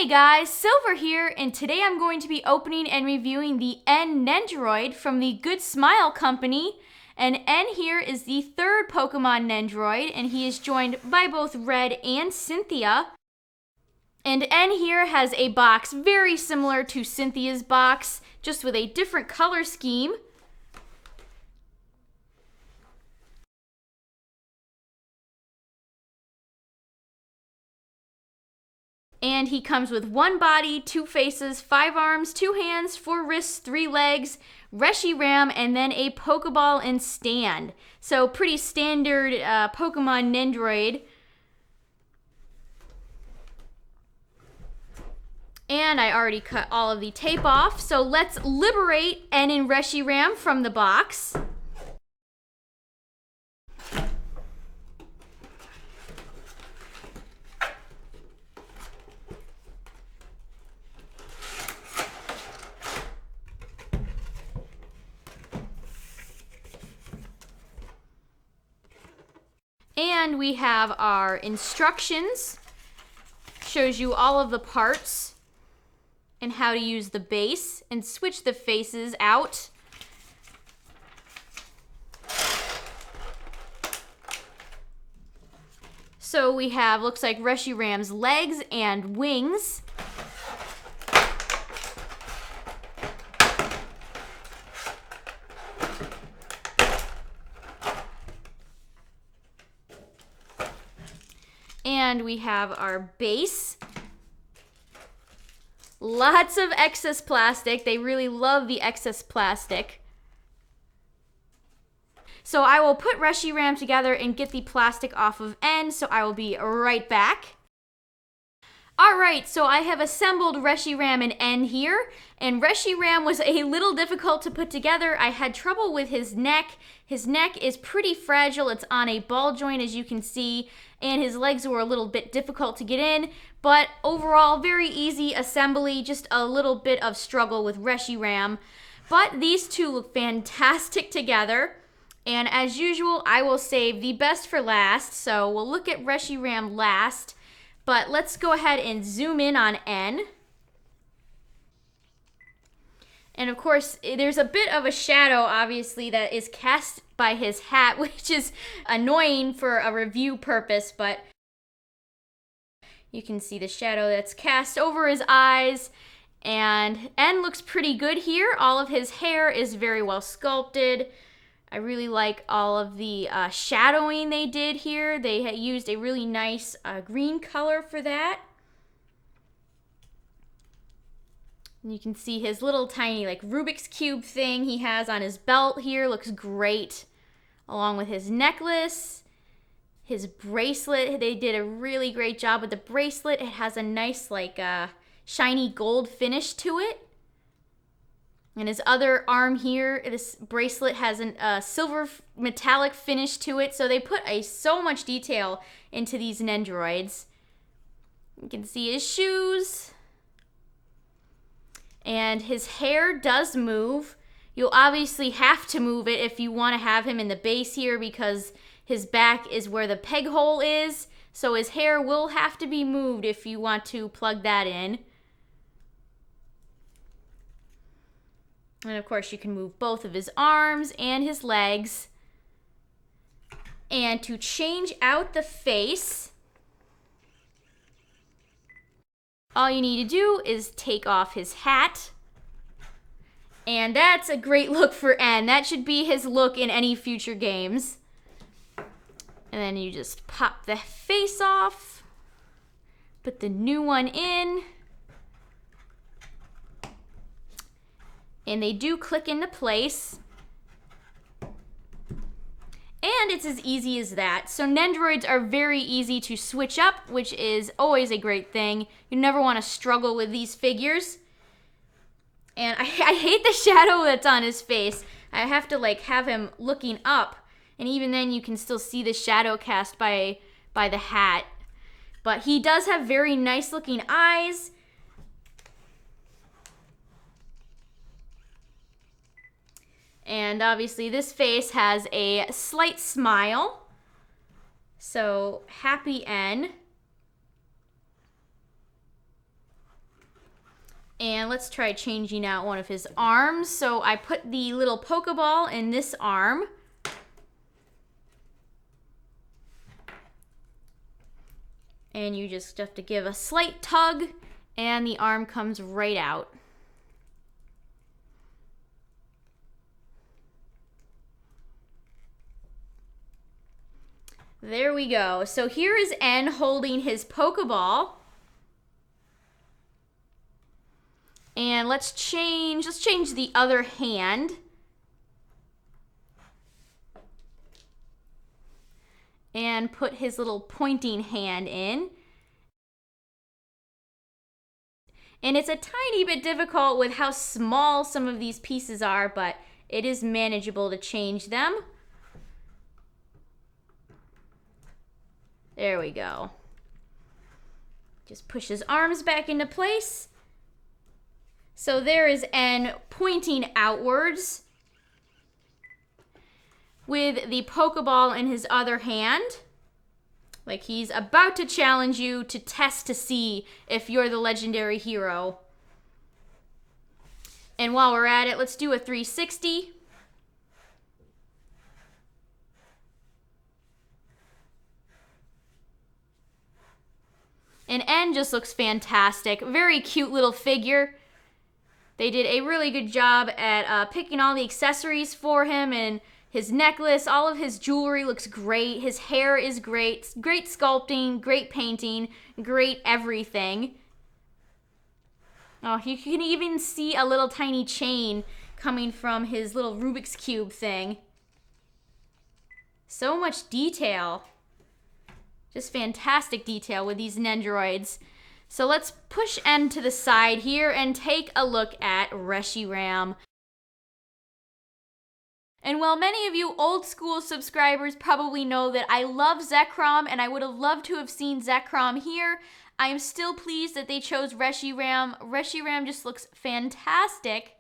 Hey guys, Silver here, and today I'm going to be opening and reviewing the Nendoroid from the Good Smile Company. And N here is the third Pokemon Nendoroid, and he is joined by both Red and Cynthia. And N here has a box very similar to Cynthia's box, just with a different color scheme. And he comes with 1 body, 2 faces, 5 arms, 2 hands, 4 wrists, 3 legs, Reshiram, and then a Pokeball and stand. So pretty standard Pokemon Nendoroid. And I already cut all of the tape off, so let's liberate N and Reshiram from the box. And we have our instructions. Shows you all of the parts and how to use the base and switch the faces out. So we have, looks like Reshiram's legs and wings. And we have our base. Lots of excess plastic. They really love the excess plastic. So I will put Reshiram together and get the plastic off of N, so I will be right back. Alright, so I have assembled Reshiram and N here, and Reshiram was a little difficult to put together. I had trouble with his neck. His neck is pretty fragile. It's on a ball joint, as you can see, and his legs were a little bit difficult to get in, but overall, very easy assembly, just a little bit of struggle with Reshiram. But these two look fantastic together, and as usual, I will save the best for last, so we'll look at Reshiram last. But let's go ahead and zoom in on N. And of course, there's a bit of a shadow, obviously, that is cast by his hat, which is annoying for a review purpose, but you can see the shadow that's cast over his eyes. And N looks pretty good here. All of his hair is very well sculpted. I really like all of the shadowing they did here. They had used a really nice green color for that. And you can see his little tiny like Rubik's Cube thing he has on his belt here. Looks great. Along with his necklace, his bracelet. They did a really great job with the bracelet. It has a nice like shiny gold finish to it. And his other arm here, this bracelet has a silver metallic finish to it. So they put so much detail into these Nendoroids. You can see his shoes. And his hair does move. You'll obviously have to move it if you want to have him in the base here because his back is where the peg hole is. So his hair will have to be moved if you want to plug that in. And of course you can move both of his arms and his legs. And to change out the face, all you need to do is take off his hat. And that's a great look for N. That should be his look in any future games. And then you just pop the face off, put the new one in. And they do click into place. And it's as easy as that. So Nendoroids are very easy to switch up, which is always a great thing. You never want to struggle with these figures. And I hate the shadow that's on his face. I have to like have him looking up. And even then you can still see the shadow cast by the hat. But he does have very nice looking eyes. And obviously this face has a slight smile. So happy N. And let's try changing out one of his arms. So I put the little Pokeball in this arm. And you just have to give a slight tug, and the arm comes right out. There we go. So here is N holding his Pokeball. And let's change the other hand. And put his little pointing hand in. And it's a tiny bit difficult with how small some of these pieces are, but it is manageable to change them. There we go. Just push his arms back into place. So there is N pointing outwards with the Pokeball in his other hand. Like he's about to challenge you to test to see if you're the legendary hero. And while we're at it, let's do a 360. And N just looks fantastic. Very cute little figure. They did a really good job at picking all the accessories for him, and his necklace, all of his jewelry looks great. His hair is great. Great sculpting, great painting, great everything. Oh, you can even see a little tiny chain coming from his little Rubik's Cube thing. So much detail. Just fantastic detail with these Nendoroids. So let's push N to the side here and take a look at Reshiram. And while many of you old school subscribers probably know that I love Zekrom and I would have loved to have seen Zekrom here, I am still pleased that they chose Reshiram. Reshiram just looks fantastic.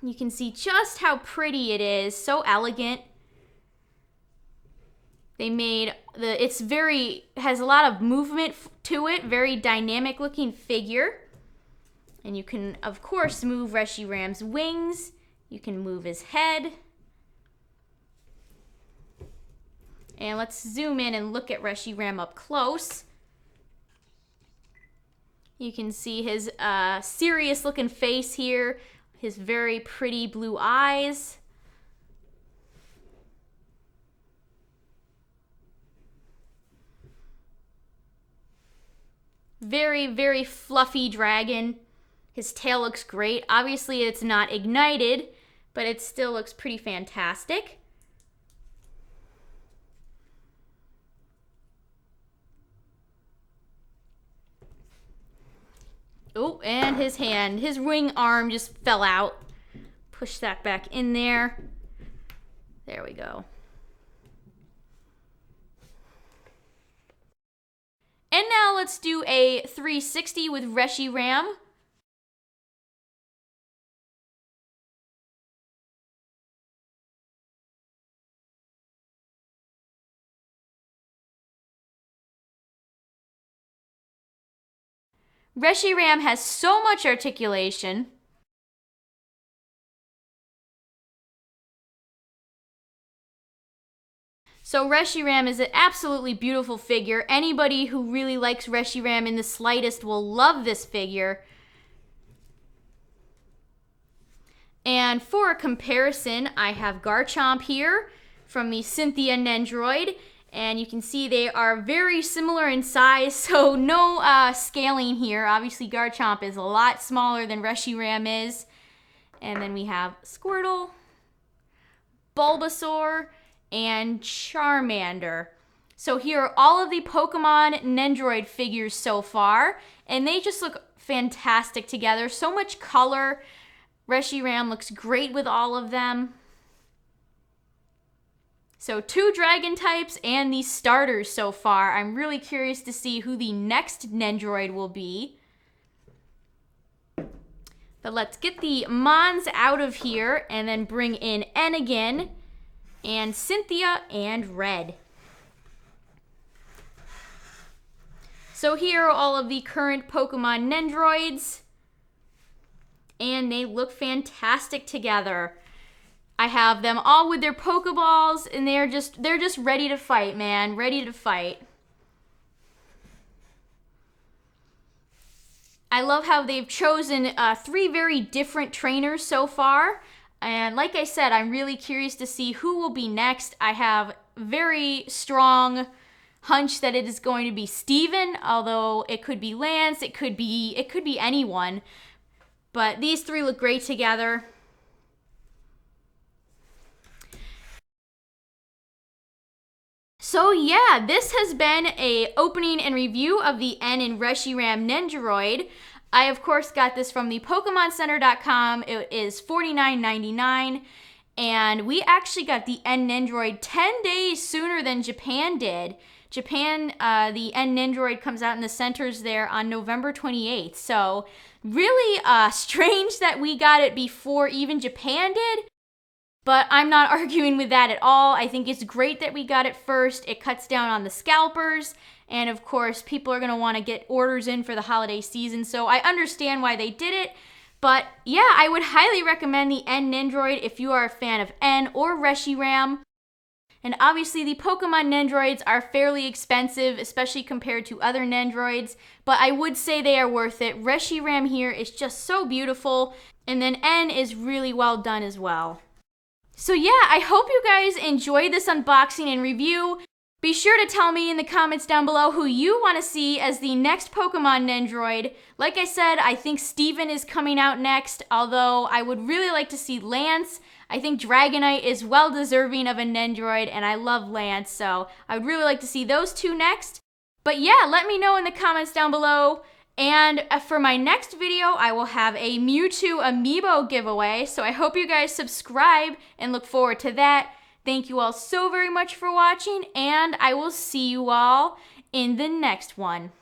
You can see just how pretty it is, so elegant. They made has a lot of movement to it, very dynamic looking figure. And you can, of course, move Reshiram's wings. You can move his head. And let's zoom in and look at Reshiram up close. You can see his serious looking face here. His very pretty blue eyes. Very, very fluffy dragon. His tail looks great. Obviously, it's not ignited, but it still looks pretty fantastic. Oh, and his hand, his wing arm just fell out. Push that back in there. There we go. And now let's do a 360 with Reshiram. Reshiram has so much articulation. So Reshiram is an absolutely beautiful figure. Anybody who really likes Reshiram in the slightest will love this figure. And for a comparison, I have Garchomp here from the Cynthia Nendoroid. And you can see they are very similar in size, so no scaling here. Obviously, Garchomp is a lot smaller than Reshiram is. And then we have Squirtle, Bulbasaur, and Charmander. So here are all of the Pokemon Nendoroid figures so far, and they just look fantastic together. So much color. Reshiram looks great with all of them. So 2 dragon types and these starters so far. I'm really curious to see who the next Nendoroid will be. But let's get the Mons out of here and then bring in N again, and Cynthia and Red. So here are all of the current Pokemon Nendoroids, and they look fantastic together. I have them all with their Pokeballs, and they're just ready to fight, man. Ready to fight. I love how they've chosen 3 very different trainers so far. And like I said, I'm really curious to see who will be next. I have very strong hunch that it is going to be Steven, although it could be Lance, it could be anyone. But these 3 look great together. So yeah, this has been a opening and review of the N and Reshiram Nendoroid. I of course got this from the PokemonCenter.com. It is $49.99, and we actually got the N Nendoroid 10 days sooner than Japan did. Japan, the N Nendoroid comes out in the centers there on November 28th. So really strange that we got it before even Japan did. But I'm not arguing with that at all. I think it's great that we got it first. It cuts down on the scalpers. And of course, people are going to want to get orders in for the holiday season. So I understand why they did it. But yeah, I would highly recommend the N Nendoroid if you are a fan of N or Reshiram. And obviously the Pokemon Nendoroids are fairly expensive, especially compared to other Nendoroids. But I would say they are worth it. Reshiram here is just so beautiful. And then N is really well done as well. So yeah, I hope you guys enjoyed this unboxing and review. Be sure to tell me in the comments down below who you want to see as the next Pokemon Nendoroid. Like I said, I think Steven is coming out next, although I would really like to see Lance. I think Dragonite is well deserving of a Nendoroid, and I love Lance, so I would really like to see those 2 next. But yeah, let me know in the comments down below. And for my next video, I will have a Mewtwo amiibo giveaway, so I hope you guys subscribe and look forward to that. Thank you all so very much for watching, and I will see you all in the next one.